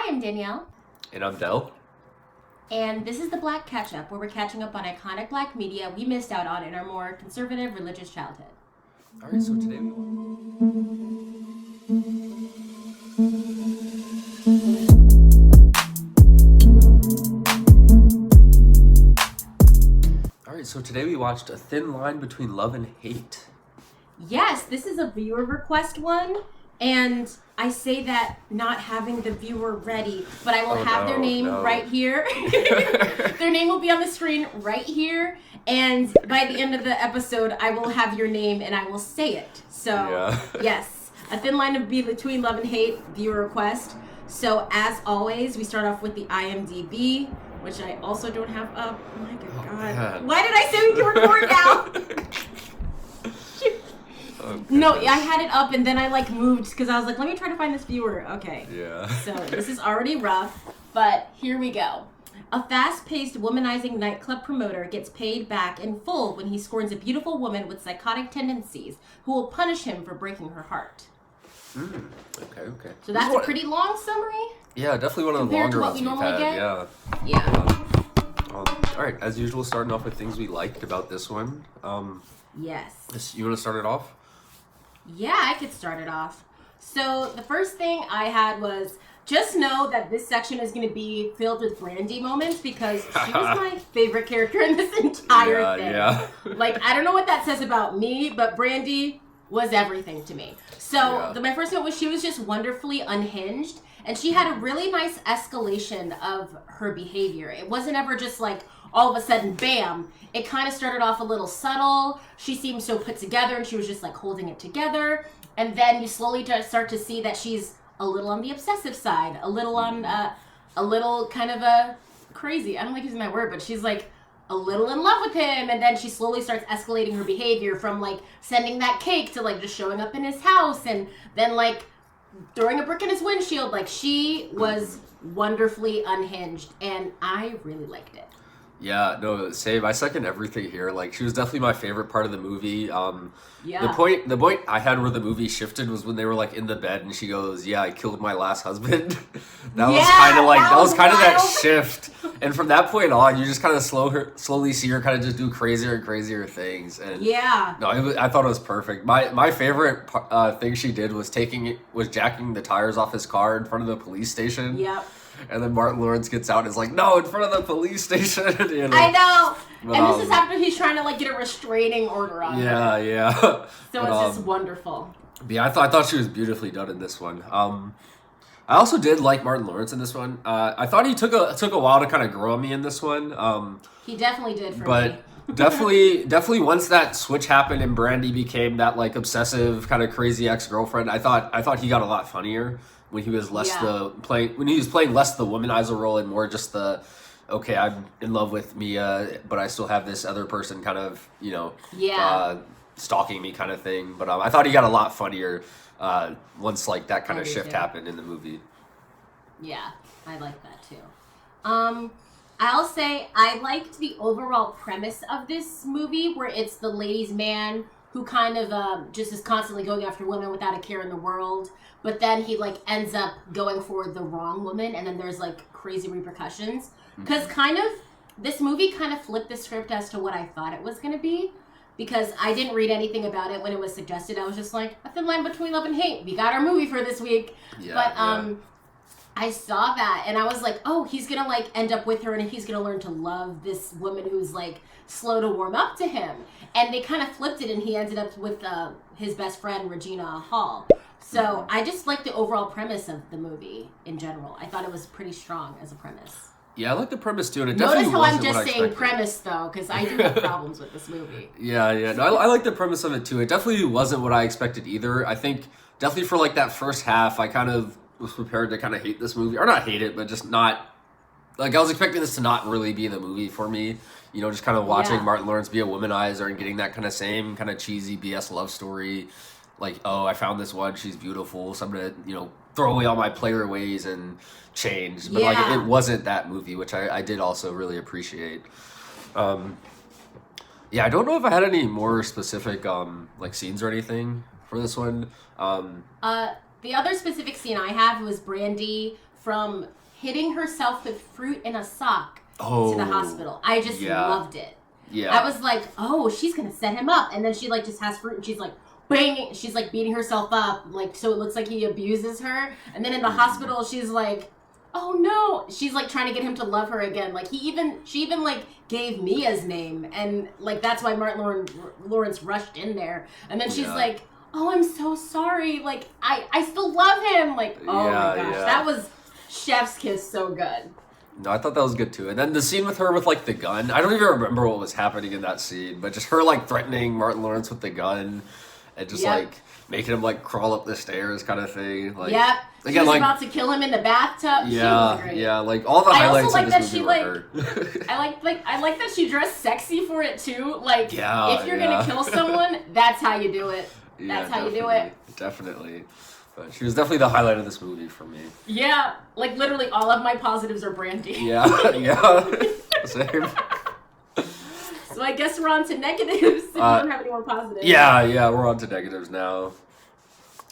Hi, I'm Danielle. And I'm Dell. And this is the Black Catch-Up, where we're catching up on iconic black media we missed out on in our more conservative religious childhood. All right, so today we watched A Thin Line Between Love and Hate. Yes, this is a viewer request one, and I say that not having the viewer ready, but I will have their name right here. Their name will be on the screen right here, and by the end of the episode, I will have your name and I will say it. So, yes, A Thin Line Between Love and Hate, viewer request. So, as always, we start off with the IMDb, which I also don't have up. Oh my God. Man. Why did I say we can record now? No, I had it up and then I moved because I was like, let me try to find this viewer. Okay. Yeah. So this is already rough, but here we go. A fast-paced, womanizing nightclub promoter gets paid back in full when he scorns a beautiful woman with psychotic tendencies who will punish him for breaking her heart. Okay. So that's a pretty long summary. Yeah, definitely one of the longer ones we've had. Yeah. All right, as usual, starting off with things we liked about this one. Yes. You want to start it off? Yeah, I could start it off. So the first thing I had was just know that this section is going to be filled with Brandy moments because she was my favorite character in this entire thing. Yeah. I don't know what that says about me, but Brandy was everything to me. So my first note was she was just wonderfully unhinged, and she had a really nice escalation of her behavior. It wasn't ever just all of a sudden, bam. It kind of started off a little subtle. She seemed so put together and she was just holding it together. And then you slowly start to see that she's a little on the obsessive side, a little on, a little kind of a crazy. I don't like using that word, but she's a little in love with him. And then she slowly starts escalating her behavior from sending that cake to just showing up in his house. And then throwing a brick in his windshield. She was wonderfully unhinged and I really liked it. Yeah, no, same. I second everything here. She was definitely my favorite part of the movie. Yeah. The point I had where the movie shifted was when they were in the bed and she goes, "Yeah, I killed my last husband." That was kind of that shift. And from that point on, you just kind of slowly see her kind of just do crazier and crazier things. And no, I thought it was perfect. My favorite thing she did was jacking the tires off his car in front of the police station. Yep. And then Martin Lawrence gets out and is like, "No, in front of the police station." I know. But, and this is after he's trying to get a restraining order on her. Yeah. So it's just wonderful. Yeah, I thought she was beautifully done in this one. I also did like Martin Lawrence in this one. I thought he took a while to kind of grow on me in this one. He definitely did for me. But definitely once that switch happened and Brandy became that obsessive kind of crazy ex-girlfriend, I thought he got a lot funnier when he was playing less the womanizer role and more just the okay, I'm in love with Mia, but I still have this other person kind of stalking me kind of thing. But I thought he got a lot funnier once that kind of shift happened in the movie. Yeah, I like that too. I'll say I liked the overall premise of this movie where it's the ladies' man who kind of just is constantly going after women without a care in the world. But then he ends up going for the wrong woman, and then there's crazy repercussions. Because this movie kind of flipped the script as to what I thought it was going to be. Because I didn't read anything about it when it was suggested. I was just A Thin Line Between Love and Hate. We got our movie for this week. I saw that and I was oh, he's going to end up with her and he's going to learn to love this woman who's slow to warm up to him. And they kind of flipped it and he ended up with his best friend, Regina Hall. So I just like the overall premise of the movie in general. I thought it was pretty strong as a premise. Yeah, I like the premise too, and it Notice definitely how wasn't I'm just what I saying expected. premise though, because I do have problems with this movie. Yeah. No, I like the premise of it too. It definitely wasn't what I expected either. I think definitely for that first half, I kind of was prepared to kind of hate this movie, or not hate it, but just not I was expecting this to not really be the movie for me. Just kind of watching Martin Lawrence be a womanizer and getting that kind of same kind of cheesy BS love story. Oh, I found this one, she's beautiful, so I'm gonna, throw away all my player ways and change. But it wasn't that movie, which I did also really appreciate. I don't know if I had any more specific scenes or anything for this one. The other specific scene I have was Brandy from hitting herself with fruit in a sock to Oh, the hospital. I just yeah. loved it. Yeah. I was like, oh, she's gonna set him up, and then she like just has fruit, and she's like banging, she's like beating herself up, like so it looks like he abuses her, and then in the hospital, she's like, oh no, she's like trying to get him to love her again. Like she even like gave Mia's name, and like that's why Lawrence rushed in there, and then she's like, oh, I'm so sorry, like I still love him, like oh my gosh, that was chef's kiss, so good. No, I thought that was good too. And then the scene with her with like the gun, I don't even remember what was happening in that scene, but just her like threatening Martin Lawrence with the gun and just like making him like crawl up the stairs kind of thing. Like, yep. She was like, about to kill him in the bathtub. Yeah, she was great. yeah, like all the highlights of this movie were her. I like that she dressed sexy for it too. Like, if you're gonna kill someone, that's how you do it. That's how you do it. Definitely. But she was definitely the highlight of this movie for me. Yeah, like literally all of my positives are Brandy. Yeah, yeah. Same. So I guess we're on to negatives if you don't have any more positives. Yeah, we're on to negatives now.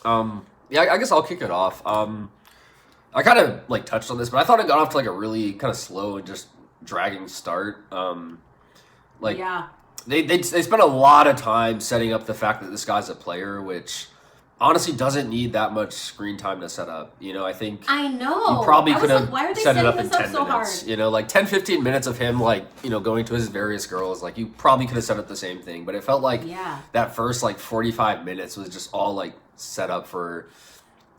Yeah, I guess I'll kick it off. I kind of like touched on this, but I thought it got off to like a really kind of slow and just dragging start. They spent a lot of time setting up the fact that this guy's a player, which honestly doesn't need that much screen time to set up. You know, I think I know. You probably could have like, set it up in 10 minutes. You know, like 10, 15 minutes of him like, you know, going to his various girls. Like you probably could have set up the same thing, but it felt like that first like 45 minutes was just all like set up for,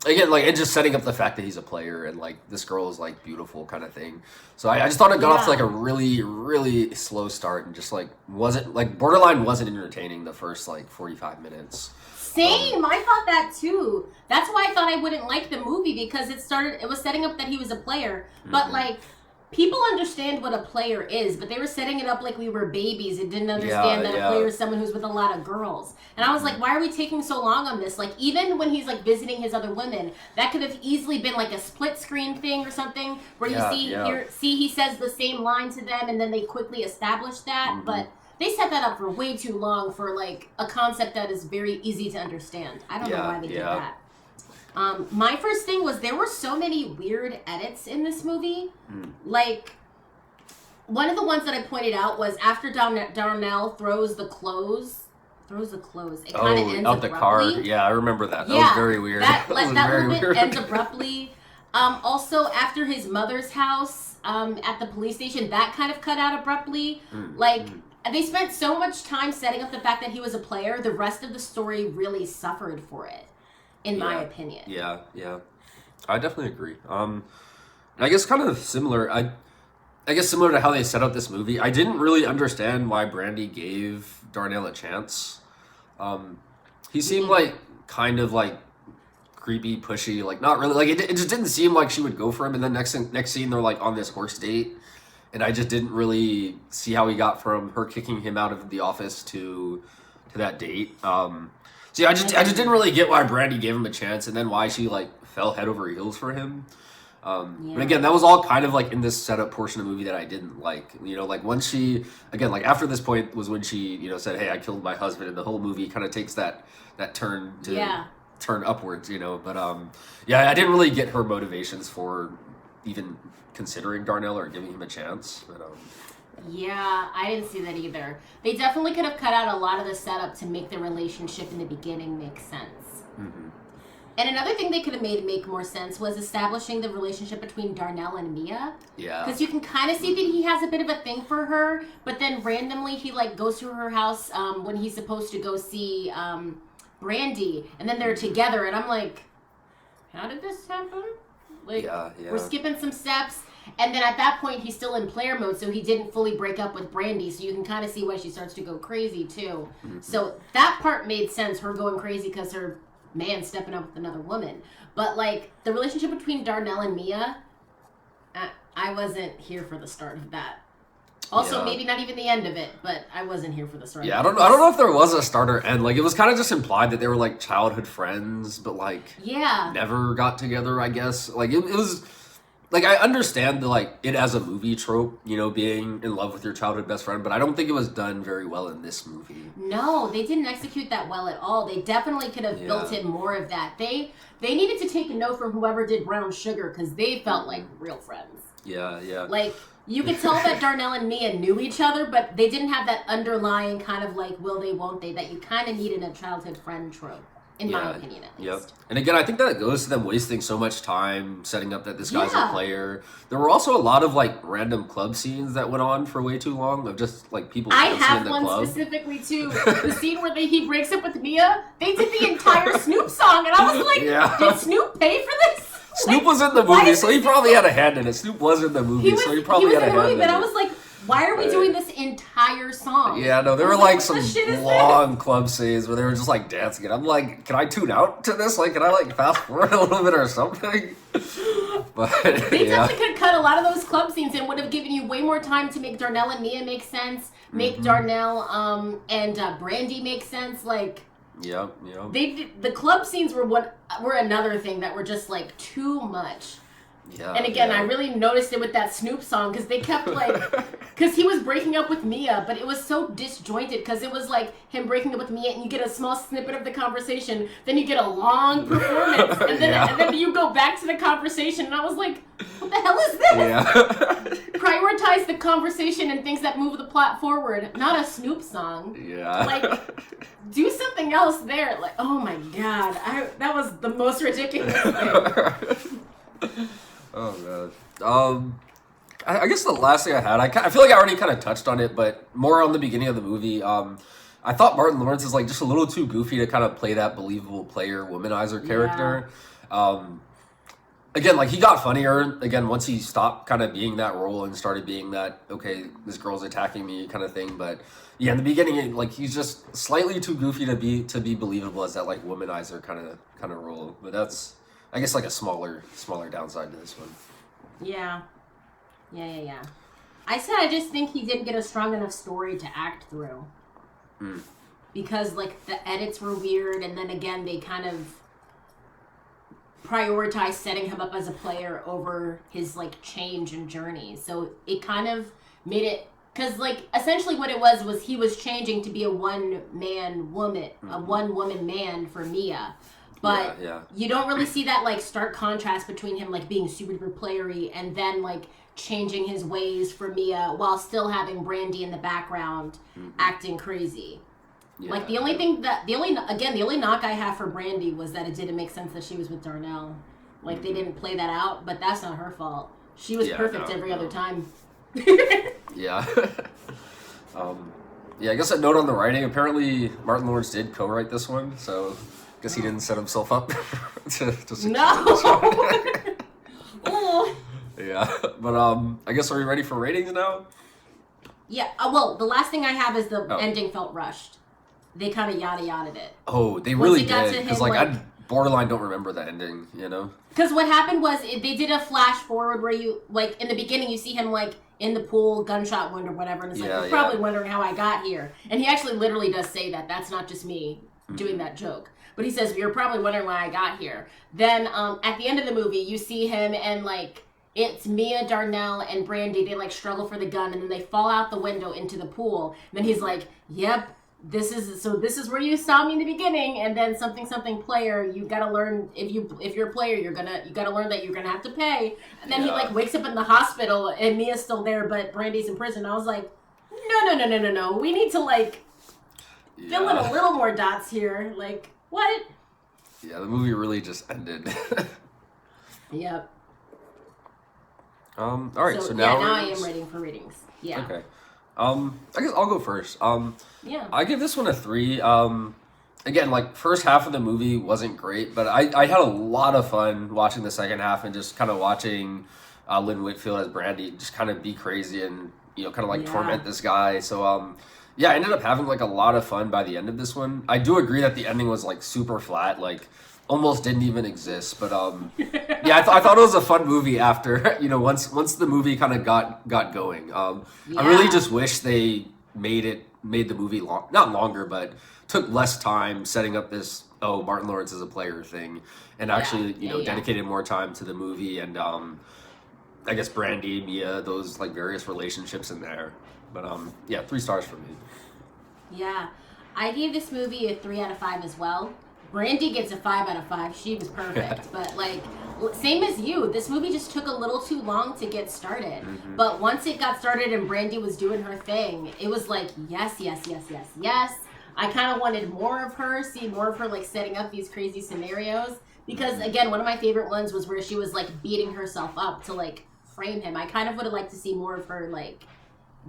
again, like, and just setting up the fact that he's a player and like this girl is like beautiful kind of thing. So I just thought it got off to like a really, really slow start and just like wasn't like borderline wasn't entertaining the first like 45 minutes. Same, I thought that too. That's why I thought I wouldn't like the movie, because it was setting up that he was a player. But like, people understand what a player is, but they were setting it up like we were babies and didn't understand that a player is someone who's with a lot of girls. And I was like, why are we taking so long on this? Like, even when he's like visiting his other women, that could have easily been like a split screen thing or something where you see he says the same line to them and then they quickly establish that. But they set that up for way too long for like a concept that is very easy to understand. I don't know why they did that. My first thing was there were so many weird edits in this movie. Like, one of the ones that I pointed out was after Darnell throws the clothes. It kind of ends out abruptly. The car. Yeah, I remember that. That was very weird. That movement ends abruptly. Also, after his mother's house at the police station, that kind of cut out abruptly. They spent so much time setting up the fact that he was a player. The rest of the story really suffered for it, in my opinion. Yeah. I definitely agree. I guess kind of similar. I guess similar to how they set up this movie. I didn't really understand why Brandy gave Darnell a chance. He seemed like kind of like creepy, pushy, like not really. Like it just didn't seem like she would go for him. And then next scene, they're like on this horse date. And I just didn't really see how he got from her kicking him out of the office to that date. So yeah, I just didn't really get why Brandy gave him a chance, and then why she like fell head over heels for him. But again, that was all kind of like in this setup portion of the movie that I didn't like. You know, like once she again, like after this point was when she said, "Hey, I killed my husband," and the whole movie kind of takes that turn to turn upwards. You know, but I didn't really get her motivations for even considering Darnell or giving him a chance. But, I didn't see that either. They definitely could have cut out a lot of the setup to make the relationship in the beginning make sense. And another thing they could have made make more sense was establishing the relationship between Darnell and Mia. Yeah. Because you can kind of see that he has a bit of a thing for her, but then randomly he like goes to her house when he's supposed to go see Brandy, and then they're together, and I'm like, how did this happen? Like, we're skipping some steps. And then at that point, he's still in player mode, so he didn't fully break up with Brandy. So you can kind of see why she starts to go crazy, too. So that part made sense, her going crazy because her man stepping up with another woman. But, like, the relationship between Darnell and Mia, I wasn't here for the start of that. Also, maybe not even the end of it, but I wasn't here for the start. Yeah, I don't know if there was a start or end. Like, it was kind of just implied that they were like childhood friends, but like, never got together. I guess like it was. like I understand the like it as a movie trope, you know, being in love with your childhood best friend, but I don't think it was done very well in this movie. No, they didn't execute that well at all. They definitely could have built in more of that. They needed to take a note from whoever did Brown Sugar because they felt like real friends. Yeah, yeah. Like, you could tell that Darnell and Mia knew each other, but they didn't have that underlying kind of like will they, won't they, that you kind of need in a childhood friend trope, in my opinion at least. Yep. And again, I think that goes to them wasting so much time setting up that this guy's a player. There were also a lot of like random club scenes that went on for way too long of just like people I dancing have in the one club. specifically too. The scene where he breaks up with Mia, they did the entire Snoop song, and I was like, did Snoop pay for this? Snoop was in the movie, so he probably had a hand in it. Snoop was in the movie, so he probably had a hand in it. But I was like, why are we doing this entire song? Yeah, no, there were like some long club scenes where they were just like dancing, and I'm like, can I tune out to this? Like, can I like fast forward a little bit or something? But they definitely could cut a lot of those club scenes and would have given you way more time to make Darnell and Mia make sense, make Darnell and Brandy make sense, like. Yep. The club scenes were another thing that were just like too much. Yeah. And again, I really noticed it with that Snoop song because they kept like, because he was breaking up with Mia, but it was so disjointed because it was like him breaking up with Mia, and you get a small snippet of the conversation, then you get a long performance, and then you go back to the conversation, and I was like, what the hell is this? Yeah. Prioritize the conversation and things that move the plot forward, not a Snoop song. Yeah. Like, do something else there. Like, oh my god, that was the most ridiculous thing. Oh god. I guess the last thing I had, I feel like I already kind of touched on it, but more on the beginning of the movie. I thought Martin Lawrence is like just a little too goofy to kind of play that believable player womanizer character. Yeah. Again, like he got funnier again once he stopped kind of being that role and started being that okay, this girl's attacking me kind of thing. But yeah, in the beginning, like he's just slightly too goofy to be believable as that like womanizer kind of role. But that's I guess like a smaller downside to this one. Yeah. I said I just think he didn't get a strong enough story to act through. Because like the edits were weird, and then again they kind of prioritized setting him up as a player over his like change and journey. So it kind of made it because like essentially what it was he was changing to be a one-man woman, a one-woman man for Mia. But you don't really see that like stark contrast between him like being super duper playery and then like changing his ways for Mia while still having Brandy in the background acting crazy. Like the only knock I have for Brandy was that it didn't make sense that she was with Darnell. Like they didn't play that out, but that's not her fault. She was perfect every other time. Yeah. I guess a note on the writing. Apparently, Martin Lawrence did co-write this one, so I guess he didn't set himself up to succeed. No. Yeah, but I guess are we ready for ratings now? Yeah. Well, the last thing I have is the ending felt rushed. They kind of yada-yada'd it. Oh, they really did. Because like I borderline don't remember the ending, you know? Because what happened was they did a flash forward where you like in the beginning you see him like in the pool, gunshot wound or whatever, and it's like you're probably wondering how I got here. And he actually literally does say that. That's not just me doing that joke. But he says, you're probably wondering why I got here. Then at the end of the movie, you see him and like it's Mia, Darnell, and Brandy. They like struggle for the gun and then they fall out the window into the pool. And then he's like, yep, this is where you saw me in the beginning. And then something player, you gotta learn if you're a player, you gotta learn that you're gonna have to pay. And then he like wakes up in the hospital and Mia's still there, but Brandy's in prison. I was like, no. We need to like fill in a little more dots here. Like, what? Yeah, the movie really just ended. Yep. All right, so now I am ready for ratings. Yeah. Okay. I guess I'll go first. I give this one a 3. Again, like first half of the movie wasn't great, but I had a lot of fun watching the second half and just kind of watching Lynn Whitfield as Brandy just kind of be crazy and kind of like torment this guy. So I ended up having like a lot of fun by the end of this one. I do agree that the ending was like super flat, like almost didn't even exist. But I thought it was a fun movie after once the movie kind of got going. I really just wish they made the movie not longer, but took less time setting up this Martin Lawrence is a player thing, and actually dedicated more time to the movie and I guess Brandy, Mia, those like various relationships in there. But yeah, 3 stars for me. Yeah. I gave this movie a 3 out of 5 as well. Brandy gets a 5 out of 5. She was perfect. But like, same as you, this movie just took a little too long to get started. Mm-hmm. But once it got started and Brandy was doing her thing, it was like, yes, yes, yes, yes, yes. I kind of wanted more of her, see more of her like setting up these crazy scenarios. Because again, one of my favorite ones was where she was like beating herself up to like frame him. I kind of would have liked to see more of her like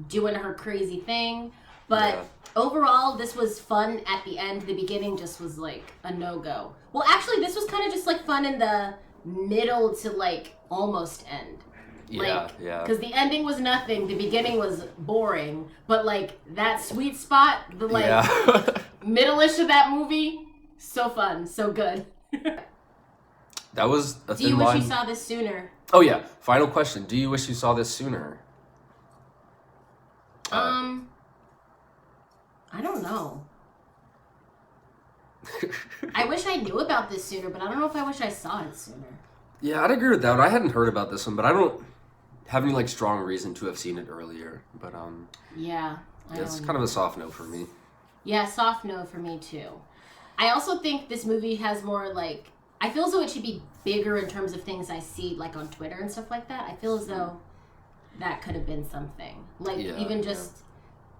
doing her crazy thing. But overall, this was fun at the end. The beginning just was like a no-go. Well, actually, this was kind of just like fun in the middle to like almost end. Yeah, like, yeah. Because the ending was nothing. The beginning was boring. But like that sweet spot, the like middle-ish of that movie, so fun, so good. That was a Do you wish you saw this sooner? Oh yeah. Final question. Do you wish you saw this sooner? I don't know. I wish I knew about this sooner, but I don't know if I wish I saw it sooner. Yeah, I'd agree with that. I hadn't heard about this one, but I don't have any like strong reason to have seen it earlier. But yeah, it's kind of a soft no for me. Yeah, soft no for me too. I also think this movie has more like, I feel as though it should be bigger in terms of things I see like on Twitter and stuff like that. I feel as though that could have been something. Like even just,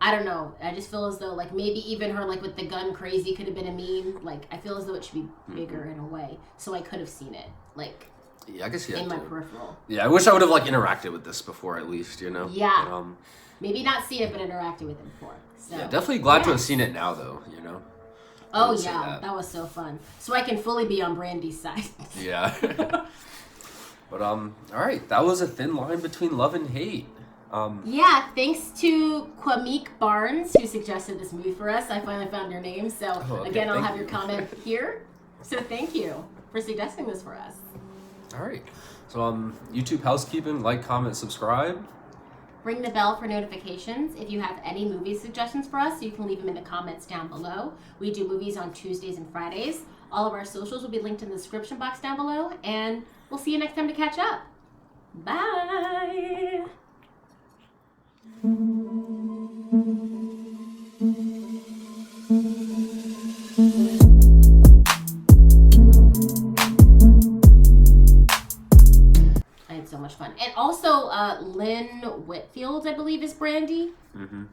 I don't know. I just feel as though like maybe even her like with the gun crazy could have been a meme. Like I feel as though it should be bigger in a way. So I could have seen it like I guess in my peripheral. Yeah, I wish I would have like interacted with this before at least, you know? Yeah. But, maybe not seen it, but interacted with it before. So yeah, definitely glad to have seen it now though, you know? Oh yeah, that was so fun. So I can fully be on Brandy's side. Yeah. But all right, that was a thin line between love and hate. Yeah, thanks to Kwamik Barnes who suggested this movie for us. I finally found your name, so again, I'll have your comment here. So thank you for suggesting this for us. All right, so YouTube housekeeping: like, comment, subscribe. Ring the bell for notifications. If you have any movie suggestions for us, you can leave them in the comments down below. We do movies on Tuesdays and Fridays. All of our socials will be linked in the description box down below, and we'll see you next time to catch up. Bye! I had so much fun. And also, Lynn Whitfield, I believe, is Brandy. Mm-hmm.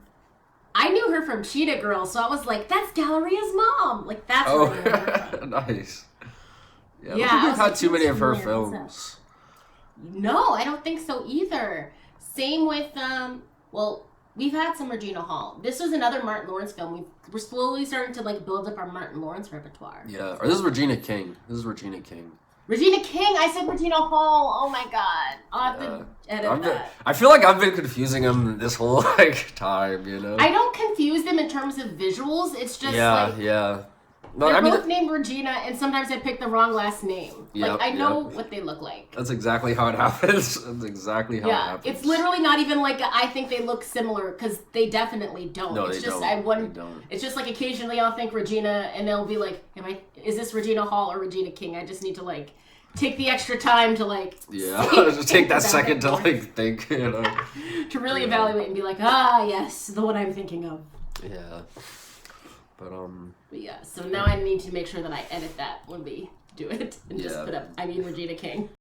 I knew her from Cheetah Girl, so I was like, that's Galleria's mom. Like, that's where I knew her from. Nice. Yeah, I don't think we've had too many of her films. No, I don't think so either. Same with, well, we've had some Regina Hall. This was another Martin Lawrence film. We're slowly starting to, like, build up our Martin Lawrence repertoire. Yeah, or this is Regina King. Regina King, I said Regina Hall. Oh my god. I'll have to edit that. I feel like I've been confusing them this whole like time, you know? I don't confuse them in terms of visuals. It's just yeah. No, they're both named Regina, and sometimes I pick the wrong last name. Like, I know what they look like. That's exactly how it happens. That's exactly how it happens. It's literally not even like I think they look similar, because they definitely don't. No, it's they just don't. It's just like occasionally I'll think Regina, and they'll be like, is this Regina Hall or Regina King? I just need to like take the extra time to like just take that second to like think, you know, to really evaluate and be like, yes, the one I'm thinking of. Yeah. But yeah, so now I need to make sure that I edit that when we do it and just put up, Regina King.